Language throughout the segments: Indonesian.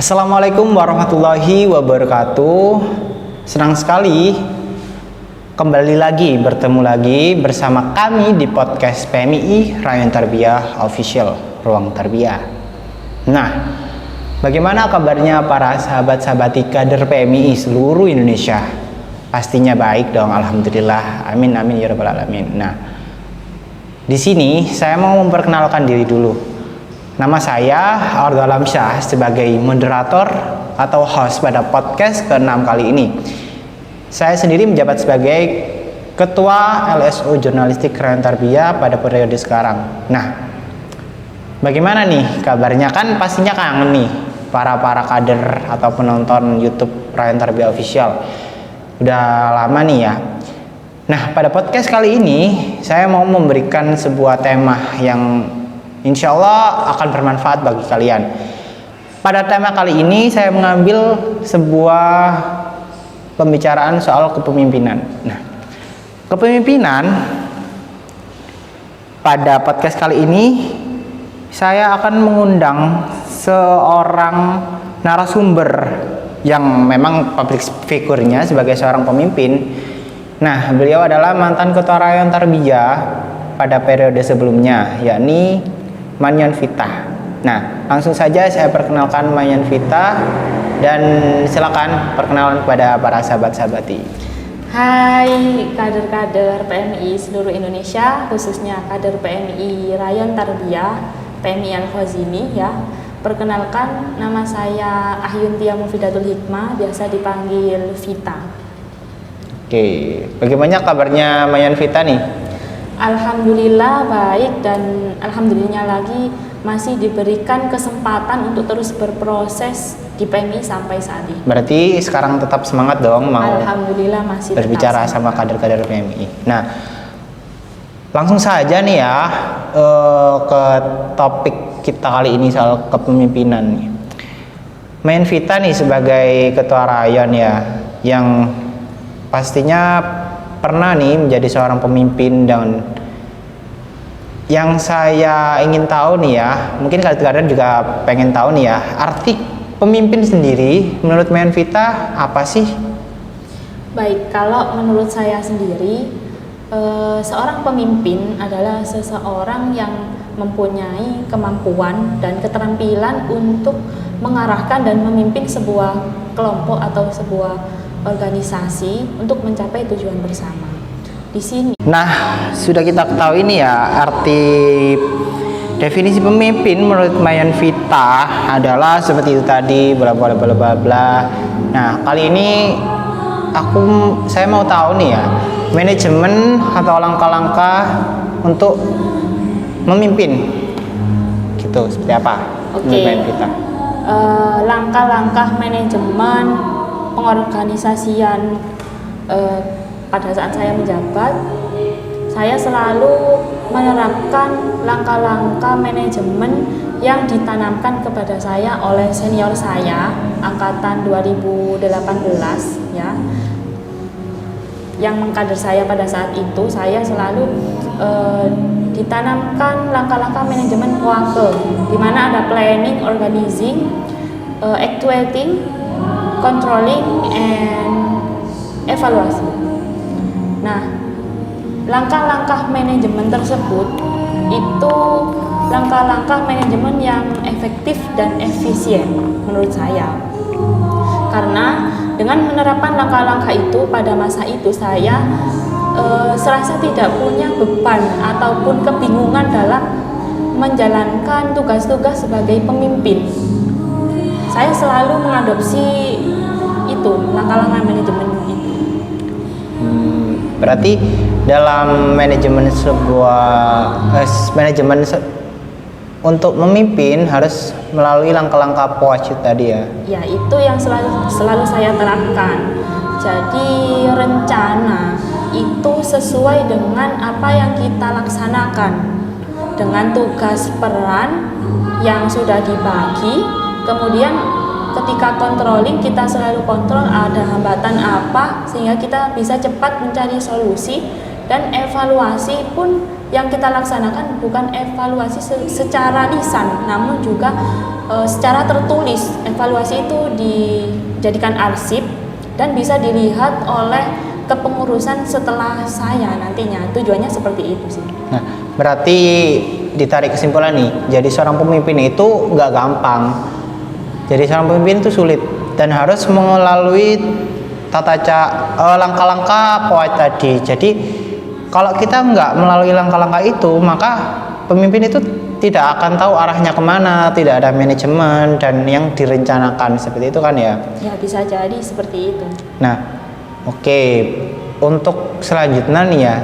Assalamualaikum warahmatullahi wabarakatuh. Senang sekali bertemu lagi bersama kami di podcast PMII Rayon Tarbiyah Official Ruang Tarbiyah. Nah, bagaimana kabarnya para sahabat-sahabati kader PMII seluruh Indonesia? Pastinya baik dong, alhamdulillah. Amin amin ya rabbal alamin. Nah, di sini saya mau memperkenalkan diri dulu. Nama saya Ardo Alamsyah sebagai moderator atau host pada podcast ke-6 kali ini. Saya sendiri menjabat sebagai Ketua LSO Jurnalistik Rayon Tarbiyah pada periode sekarang. Nah, bagaimana nih kabarnya? Kan pastinya kangen nih para kader atau penonton YouTube Rayon Tarbiyah Official. Udah lama nih ya. Nah, pada podcast kali ini saya mau memberikan sebuah tema yang insya Allah akan bermanfaat bagi kalian. Pada tema kali ini saya mengambil sebuah pembicaraan soal kepemimpinan. Nah, kepemimpinan pada podcast kali ini saya akan mengundang seorang narasumber yang memang public figure-nya sebagai seorang pemimpin. Nah, beliau adalah mantan Ketua Rayon Tarbiyah pada periode sebelumnya, yakni Manyan Vita. Nah, langsung saja saya perkenalkan Manyan Vita dan silakan perkenalan kepada para sahabat-sahabati. Hai kader-kader PMI seluruh Indonesia, khususnya kader PMI Rayon Tarbiyah, PMI Al-Khazini ya. Perkenalkan, nama saya Ahyuntia Mufidatul Hikmah, biasa dipanggil Vita. Oke, bagaimana kabarnya Manyan Vita nih? Alhamdulillah baik, dan alhamdulillah lagi masih diberikan kesempatan untuk terus berproses di PMI sampai saat ini. Berarti sekarang tetap semangat dong mau alhamdulillah masih berbicara sama kader-kader PMI. Nah, langsung saja nih ya ke topik kita kali ini soal kepemimpinan nih. Manyan Vita nih sebagai ketua rayon ya, yang pastinya pernah nih menjadi seorang pemimpin, dan yang saya ingin tahu nih ya, mungkin kalian juga pengen tahu nih ya, arti pemimpin sendiri menurut Manyan Vita apa sih? Baik, kalau menurut saya sendiri, seorang pemimpin adalah seseorang yang mempunyai kemampuan dan keterampilan untuk mengarahkan dan memimpin sebuah kelompok atau sebuah organisasi untuk mencapai tujuan bersama. Di sini. Nah, sudah kita ketahui ini ya, arti definisi pemimpin menurut Manyan Vita adalah seperti itu tadi, bla bla bla bla bla. Nah, kali ini saya mau tahu nih ya, manajemen atau langkah-langkah untuk memimpin gitu seperti apa? Oke. Manyan Vita. Langkah-langkah manajemen pengorganisasian pada saat saya menjabat, saya selalu menerapkan langkah-langkah manajemen yang ditanamkan kepada saya oleh senior saya angkatan 2018 ya, yang mengkader saya pada saat itu. Saya selalu ditanamkan langkah-langkah manajemen POAKE, di mana ada planning, organizing, actuating, controlling, and evaluasi. Nah, langkah-langkah manajemen tersebut itu langkah-langkah manajemen yang efektif dan efisien menurut saya. Karena dengan menerapkan langkah-langkah itu pada masa itu saya serasa tidak punya beban ataupun kebingungan dalam menjalankan tugas-tugas sebagai pemimpin. Saya selalu mengadopsi itu, langkah-langkah manajemen itu. Berarti dalam manajemen untuk memimpin harus melalui langkah-langkah POAKE tadi ya? Ya, itu yang selalu saya terapkan. Jadi rencana itu sesuai dengan apa yang kita laksanakan, dengan tugas peran yang sudah dibagi. Kemudian ketika controlling, kita selalu kontrol ada hambatan apa sehingga kita bisa cepat mencari solusi, dan evaluasi pun yang kita laksanakan bukan evaluasi secara lisan, namun juga secara tertulis. Evaluasi itu dijadikan arsip dan bisa dilihat oleh kepengurusan setelah saya nantinya. Tujuannya seperti itu sih. Nah, berarti ditarik kesimpulan nih, jadi seorang pemimpin itu nggak gampang. Jadi seorang pemimpin itu sulit dan harus melalui langkah-langkah poin tadi. Jadi kalau kita nggak melalui langkah-langkah itu, maka pemimpin itu tidak akan tahu arahnya kemana, tidak ada manajemen dan yang direncanakan seperti itu kan ya? Ya bisa jadi seperti itu. Nah, oke. Untuk selanjutnya nih ya,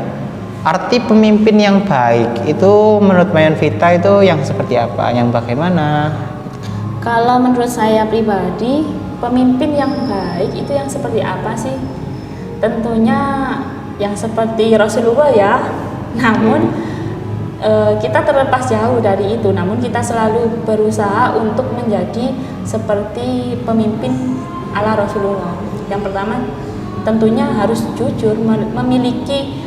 arti pemimpin yang baik itu menurut Mayan Vita itu yang seperti apa? Yang bagaimana? Kalau menurut saya pribadi, pemimpin yang baik itu yang seperti apa sih? Tentunya yang seperti Rasulullah ya. Namun kita terlepas jauh dari itu. Namun kita selalu berusaha untuk menjadi seperti pemimpin ala Rasulullah. Yang pertama tentunya harus jujur, memiliki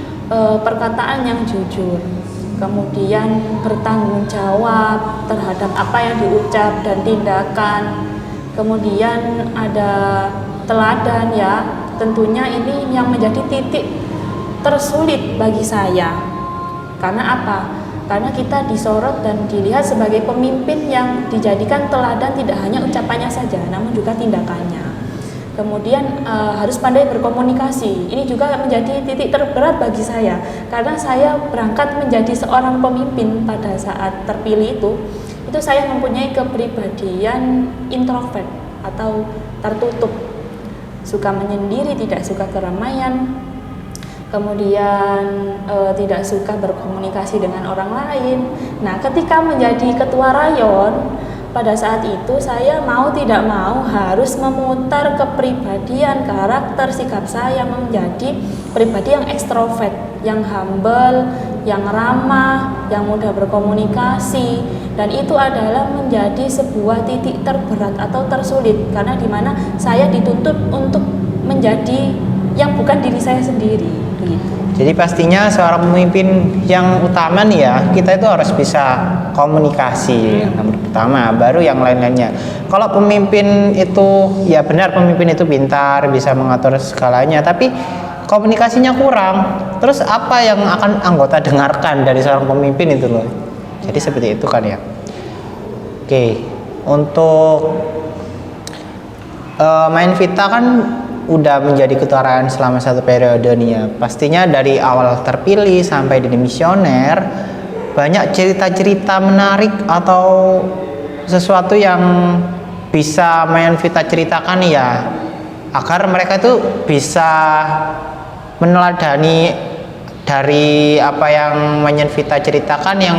perkataan yang jujur. Kemudian bertanggung jawab terhadap apa yang diucap dan tindakan. Kemudian ada teladan ya. Tentunya ini yang menjadi titik tersulit bagi saya. Karena apa? Karena kita disorot dan dilihat sebagai pemimpin yang dijadikan teladan tidak hanya ucapannya saja, namun juga tindakannya. Kemudian harus pandai berkomunikasi. Ini juga menjadi titik terberat bagi saya, karena saya berangkat menjadi seorang pemimpin pada saat terpilih itu saya mempunyai kepribadian introvert atau tertutup, suka menyendiri, tidak suka keramaian. Kemudian tidak suka berkomunikasi dengan orang lain. Nah, ketika menjadi ketua rayon, pada saat itu saya mau tidak mau harus memutar kepribadian, karakter, sikap saya menjadi pribadi yang ekstrovert, yang humble, yang ramah, yang mudah berkomunikasi. Dan itu adalah menjadi sebuah titik terberat atau tersulit, karena dimana saya dituntut untuk menjadi yang bukan diri saya sendiri gitu. Jadi pastinya seorang pemimpin yang utama nih ya, kita itu harus bisa komunikasi yang pertama, baru yang lain-lainnya. Kalau pemimpin itu ya benar, pemimpin itu pintar, bisa mengatur segalanya, tapi komunikasinya kurang. Terus apa yang akan anggota dengarkan dari seorang pemimpin itu loh. Jadi seperti itu kan ya. Oke, untuk Mayan Vita kan udah menjadi ketua rayon selama 1 periode nih ya. Pastinya dari awal terpilih sampai jadi misioner, banyak cerita-cerita menarik atau sesuatu yang bisa Mayan Vita ceritakan nih ya, agar mereka itu bisa meneladani dari apa yang Mayan Vita ceritakan, yang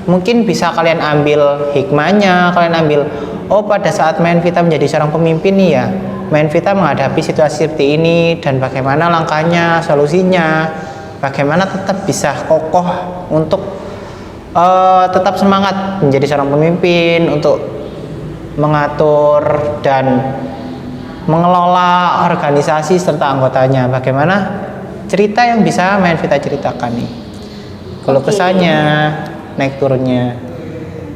mungkin bisa kalian ambil hikmahnya, kalian ambil, oh pada saat Mayan Vita menjadi seorang pemimpin nih ya, Mayan Vita menghadapi situasi seperti ini dan bagaimana langkahnya, solusinya, bagaimana tetap bisa kokoh untuk tetap semangat menjadi seorang pemimpin, untuk mengatur dan mengelola organisasi serta anggotanya. Bagaimana cerita yang bisa Mayan Vita ceritakan nih? Kalau kesannya, naik turunnya.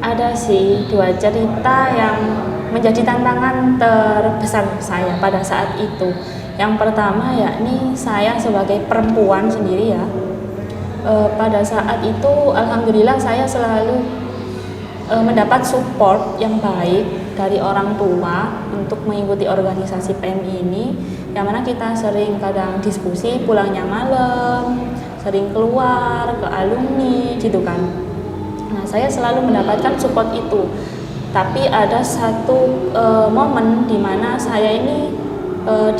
Ada sih 2 cerita yang menjadi tantangan terbesar saya pada saat itu. Yang pertama yakni saya sebagai perempuan sendiri ya. Pada saat itu alhamdulillah saya selalu mendapat support yang baik dari orang tua untuk mengikuti organisasi PMI ini, yang mana kita sering kadang diskusi pulangnya malam, sering keluar ke alumni gitu kan. Nah, saya selalu mendapatkan support itu. Tapi ada satu momen di mana saya ini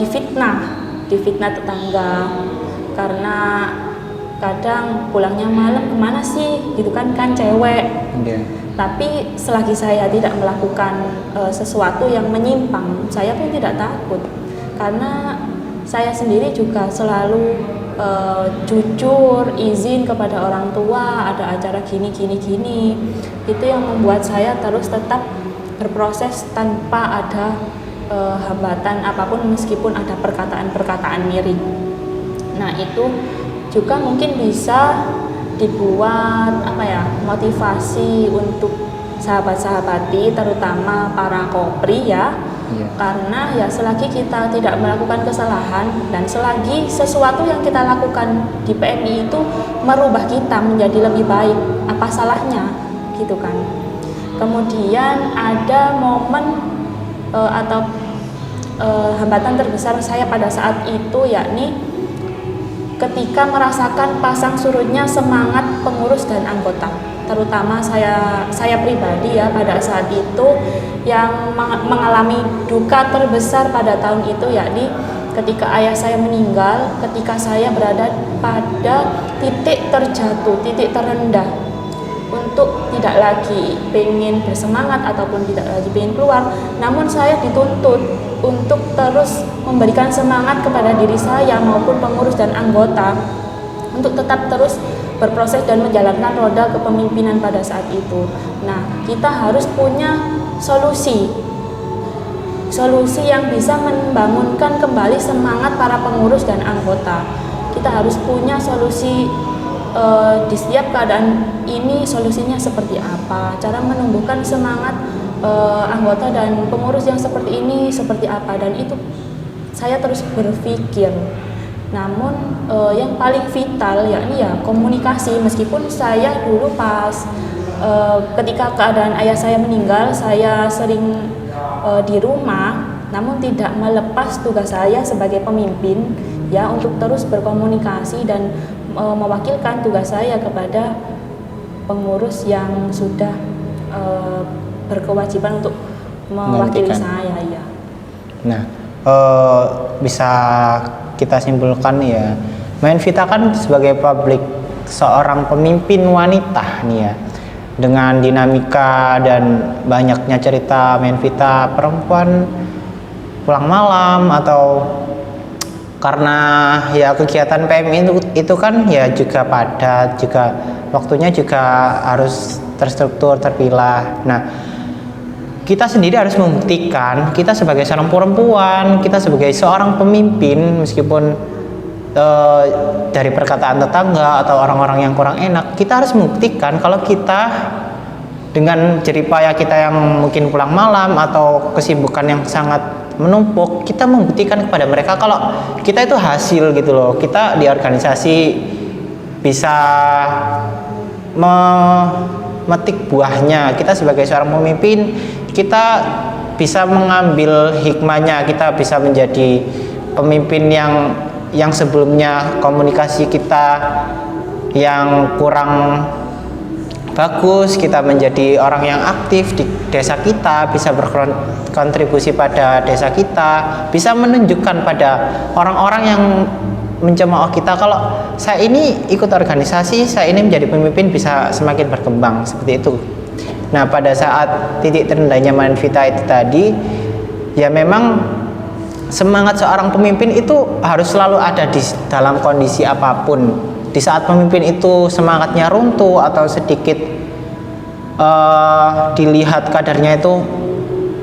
difitnah tetangga, karena kadang pulangnya malam kemana sih gitu kan cewek. Tapi selagi saya tidak melakukan sesuatu yang menyimpang, saya pun tidak takut, karena saya sendiri juga selalu jujur, izin kepada orang tua, ada acara gini. Itu yang membuat saya terus tetap berproses tanpa ada hambatan apapun, meskipun ada perkataan-perkataan miring. Nah, itu juga mungkin bisa dibuat motivasi untuk sahabat-sahabati, terutama para kopri ya. Iya. Karena ya selagi kita tidak melakukan kesalahan dan selagi sesuatu yang kita lakukan di PMI itu merubah kita menjadi lebih baik, apa salahnya gitu kan. Kemudian ada momen hambatan terbesar saya pada saat itu yakni ketika merasakan pasang surutnya semangat pengurus dan anggota, terutama saya pribadi ya pada saat itu yang mengalami duka terbesar pada tahun itu yakni ketika ayah saya meninggal, ketika saya berada pada titik terjatuh, titik terendah untuk tidak lagi pengen bersemangat ataupun tidak lagi pengen keluar, namun saya dituntut untuk terus memberikan semangat kepada diri saya maupun pengurus dan anggota untuk tetap terus berproses dan menjalankan roda kepemimpinan pada saat itu. Nah, kita harus punya solusi yang bisa membangunkan kembali semangat para pengurus dan anggota. Kita harus punya solusi di setiap keadaan ini, solusinya seperti apa, cara menumbuhkan semangat anggota dan pengurus yang seperti ini seperti apa, dan itu saya terus berpikir. Namun yang paling vital yakni ya komunikasi. Meskipun saya dulu pas ketika keadaan ayah saya meninggal, saya sering di rumah, namun tidak melepas tugas saya sebagai pemimpin ya untuk terus berkomunikasi dan mewakilkan tugas saya kepada pengurus yang sudah berkewajiban untuk mewakili saya ya. Nah, bisa kita simpulkan ya, Mayanvita kan sebagai seorang pemimpin wanita nih ya, dengan dinamika dan banyaknya cerita Mayanvita perempuan pulang malam atau karena ya kegiatan PMI itu kan ya juga padat, juga waktunya juga harus terstruktur, terpilah. Nah, kita sendiri harus membuktikan kita sebagai seorang perempuan, kita sebagai seorang pemimpin, meskipun dari perkataan tetangga atau orang-orang yang kurang enak, kita harus membuktikan kalau kita dengan jeripaya kita yang mungkin pulang malam atau kesibukan yang sangat menumpuk, kita membuktikan kepada mereka kalau kita itu hasil gitu loh. Kita di organisasi bisa memetik buahnya. Kita sebagai seorang pemimpin, kita bisa mengambil hikmahnya, kita bisa menjadi pemimpin yang sebelumnya komunikasi kita yang kurang bagus, kita menjadi orang yang aktif di desa kita, bisa berkontribusi pada desa kita, bisa menunjukkan pada orang-orang yang mencemooh kita kalau saya ini ikut organisasi, saya ini menjadi pemimpin bisa semakin berkembang, seperti itu. Nah, pada saat titik terendahnya Mayanvita itu tadi, ya memang semangat seorang pemimpin itu harus selalu ada di dalam kondisi apapun. Di saat pemimpin itu semangatnya runtuh atau sedikit dilihat kadarnya itu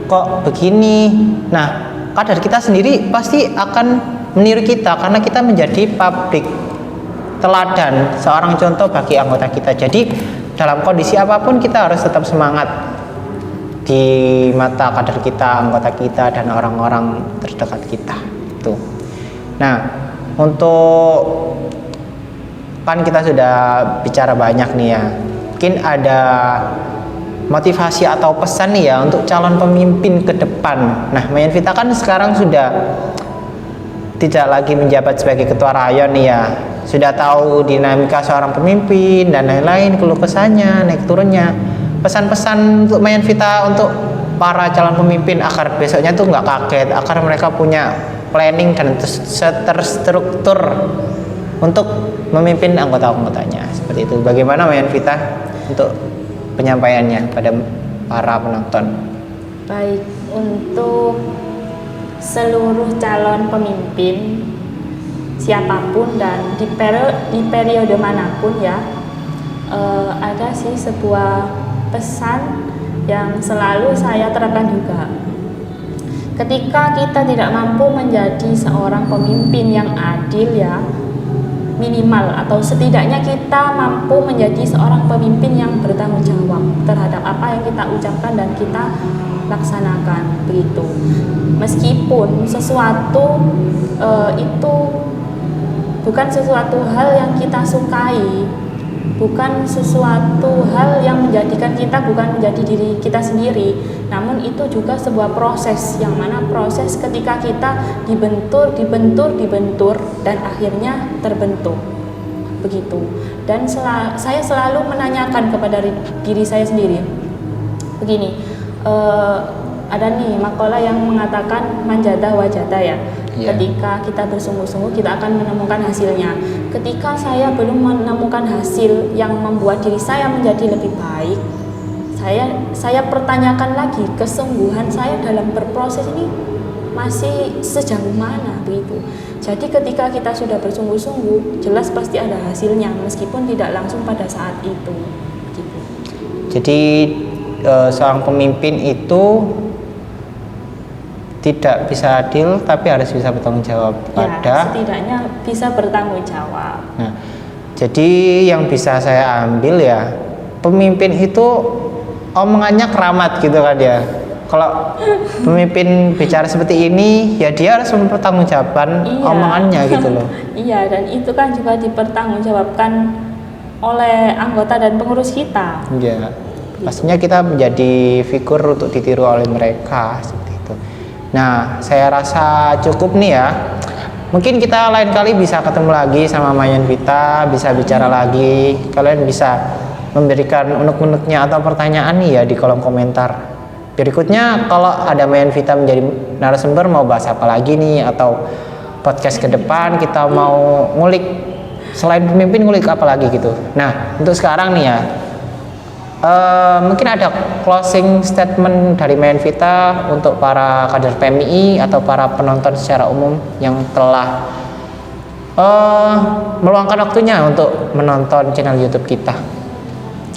kok begini, nah kadar kita sendiri pasti akan meniru kita karena kita menjadi publik teladan, seorang contoh bagi anggota kita. Jadi dalam kondisi apapun kita harus tetap semangat di mata kader kita, anggota kita, dan orang-orang terdekat kita itu. Nah, untuk kan kita sudah bicara banyak nih ya, mungkin ada motivasi atau pesan nih ya untuk calon pemimpin ke depan. Nah, Mayanvita kan sekarang sudah tidak lagi menjabat sebagai ketua rayon nih ya, sudah tahu dinamika seorang pemimpin dan lain-lain, keluh kesahnya, naik turunnya. Pesan-pesan untuk Mayanvita untuk para calon pemimpin agar besoknya tuh nggak kaget, agar mereka punya planning dan terstruktur untuk memimpin anggota-anggotanya, seperti itu. Bagaimana Mayanvita untuk penyampaiannya pada para penonton? Baik, untuk seluruh calon pemimpin siapapun dan di periode manapun ya, ada sih sebuah pesan yang selalu saya terapkan juga. Ketika kita tidak mampu menjadi seorang pemimpin yang adil ya, minimal atau setidaknya kita mampu menjadi seorang pemimpin yang bertanggung jawab terhadap apa yang kita ucapkan dan kita laksanakan begitu. Meskipun sesuatu itu bukan sesuatu hal yang kita sukai, bukan sesuatu hal yang menjadikan kita bukan menjadi diri kita sendiri, namun itu juga sebuah proses yang mana proses ketika kita dibentur dan akhirnya terbentuk begitu. Dan saya selalu menanyakan kepada diri saya sendiri begini, ada nih makalah yang mengatakan manjada wajada ya. Ketika kita bersungguh-sungguh kita akan menemukan hasilnya. Ketika saya belum menemukan hasil yang membuat diri saya menjadi lebih baik, saya pertanyakan lagi kesungguhan saya dalam berproses ini masih sejauh mana begitu. Jadi ketika kita sudah bersungguh-sungguh, jelas pasti ada hasilnya meskipun tidak langsung pada saat itu gitu. Jadi seorang pemimpin itu tidak bisa adil tapi harus bisa bertanggung jawab pada setidaknya bisa bertanggung jawab. Nah, jadi yang bisa saya ambil ya, pemimpin itu omongannya keramat gitu kan ya. Kalau pemimpin bicara seperti ini ya dia harus mempertanggungjawabkan omongannya gitu loh. Iya, dan itu kan juga dipertanggungjawabkan oleh anggota dan pengurus kita. Iya. Pastinya kita menjadi figur untuk ditiru oleh mereka seperti itu. Nah, saya rasa cukup nih ya. Mungkin kita lain kali bisa ketemu lagi sama Mayan Vita, bisa bicara lagi. Kalian bisa memberikan unek-uneknya atau pertanyaan nih ya di kolom komentar. Berikutnya kalau ada Mayan Vita menjadi narasumber mau bahas apa lagi nih, atau podcast ke depan kita mau ngulik selain pemimpin ngulik apa lagi gitu. Nah, untuk sekarang nih ya, mungkin ada closing statement dari Mayan Vita untuk para kader PMI atau para penonton secara umum yang telah meluangkan waktunya untuk menonton channel YouTube kita.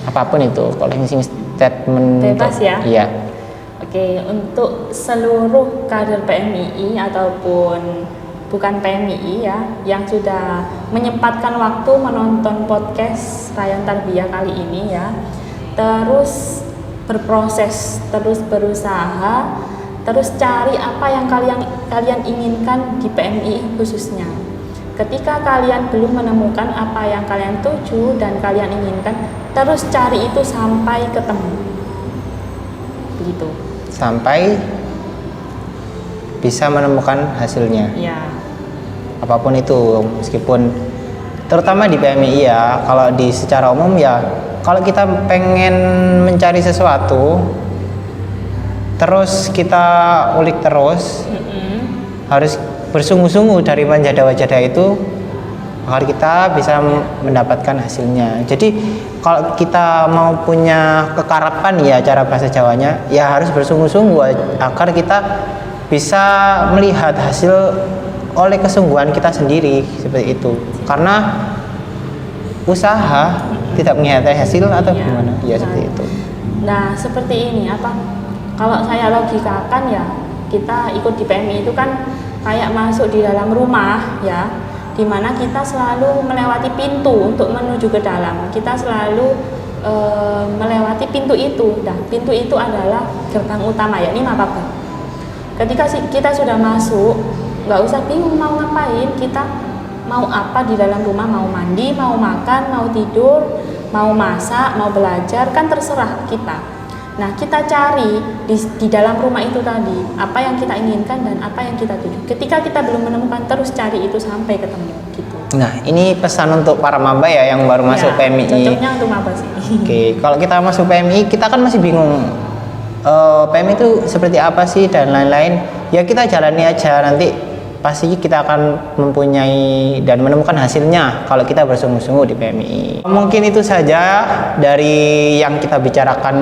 Apapun itu, closing statement. Bebas ya? Iya. Oke, untuk seluruh kader PMI ataupun bukan PMI ya, yang sudah menyempatkan waktu menonton podcast Rayon Tarbiyah kali ini ya, terus berproses, terus berusaha, terus cari apa yang kalian inginkan di PMI khususnya. Ketika kalian belum menemukan apa yang kalian tuju dan kalian inginkan, terus cari itu sampai ketemu. Begitu. Sampai bisa menemukan hasilnya. Ya. Apapun itu, meskipun terutama di PMI ya, kalau di secara umum ya, kalau kita pengen mencari sesuatu terus kita ulik terus, harus bersungguh-sungguh dari manjada-wajada itu agar kita bisa mendapatkan hasilnya. Jadi kalau kita mau punya kekarapan ya, cara bahasa Jawanya ya harus bersungguh-sungguh agar kita bisa melihat hasil oleh kesungguhan kita sendiri seperti itu. Karena usaha tidak mengkhianati hasil atau gimana? Ya seperti itu. Nah, seperti ini apa? Kalau saya logikakan ya, kita ikut di PMI itu kan kayak masuk di dalam rumah ya, dimana kita selalu melewati pintu untuk menuju ke dalam. Kita selalu melewati pintu itu. Nah, pintu itu adalah gerbang utama ya, ini mapabel. Ketika kita sudah masuk, nggak usah bingung mau ngapain, kita mau apa di dalam rumah, mau mandi, mau makan, mau tidur, mau masak, mau belajar, kan terserah kita. Nah, kita cari di dalam rumah itu tadi apa yang kita inginkan dan apa yang kita tuju. Ketika kita belum menemukan, terus cari itu sampai ketemu gitu. Nah, ini pesan untuk para maba ya yang baru masuk PMI. Cocoknya untuk maba sih. Oke, kalau kita masuk PMI, kita kan masih bingung PMI itu seperti apa sih dan lain-lain. Ya kita jalani aja, nanti pasti kita akan mempunyai dan menemukan hasilnya kalau kita bersungguh-sungguh di PMI. Mungkin itu saja dari yang kita bicarakan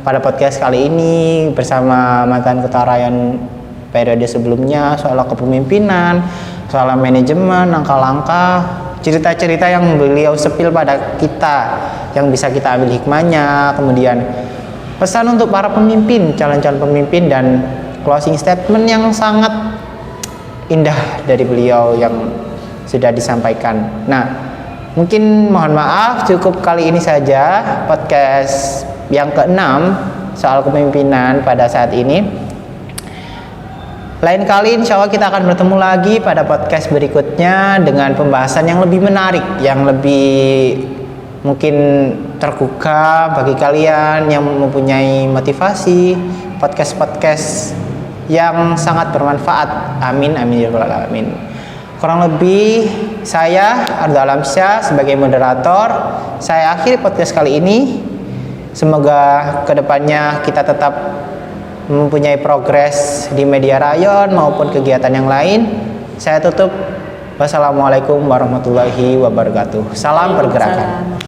pada podcast kali ini bersama mantan Ketua Rayon periode sebelumnya, soal kepemimpinan, soal manajemen, langkah-langkah, cerita-cerita yang beliau sepil pada kita yang bisa kita ambil hikmahnya, kemudian pesan untuk para pemimpin, calon-calon pemimpin, dan closing statement yang sangat indah dari beliau yang sudah disampaikan. Nah, mungkin mohon maaf cukup kali ini saja podcast yang ke-6 soal kepemimpinan pada saat ini. Lain kali insya Allah kita akan bertemu lagi pada podcast berikutnya dengan pembahasan yang lebih menarik, yang lebih mungkin terbuka bagi kalian yang mempunyai motivasi, podcast-podcast yang sangat bermanfaat. Amin amin ya rabbal alamin. Kurang lebih saya Ardo Alamsyah sebagai moderator, saya akhiri podcast kali ini. Semoga kedepannya kita tetap mempunyai progres di media rayon maupun kegiatan yang lain. Saya tutup. Wassalamualaikum warahmatullahi wabarakatuh. Salam pergerakan.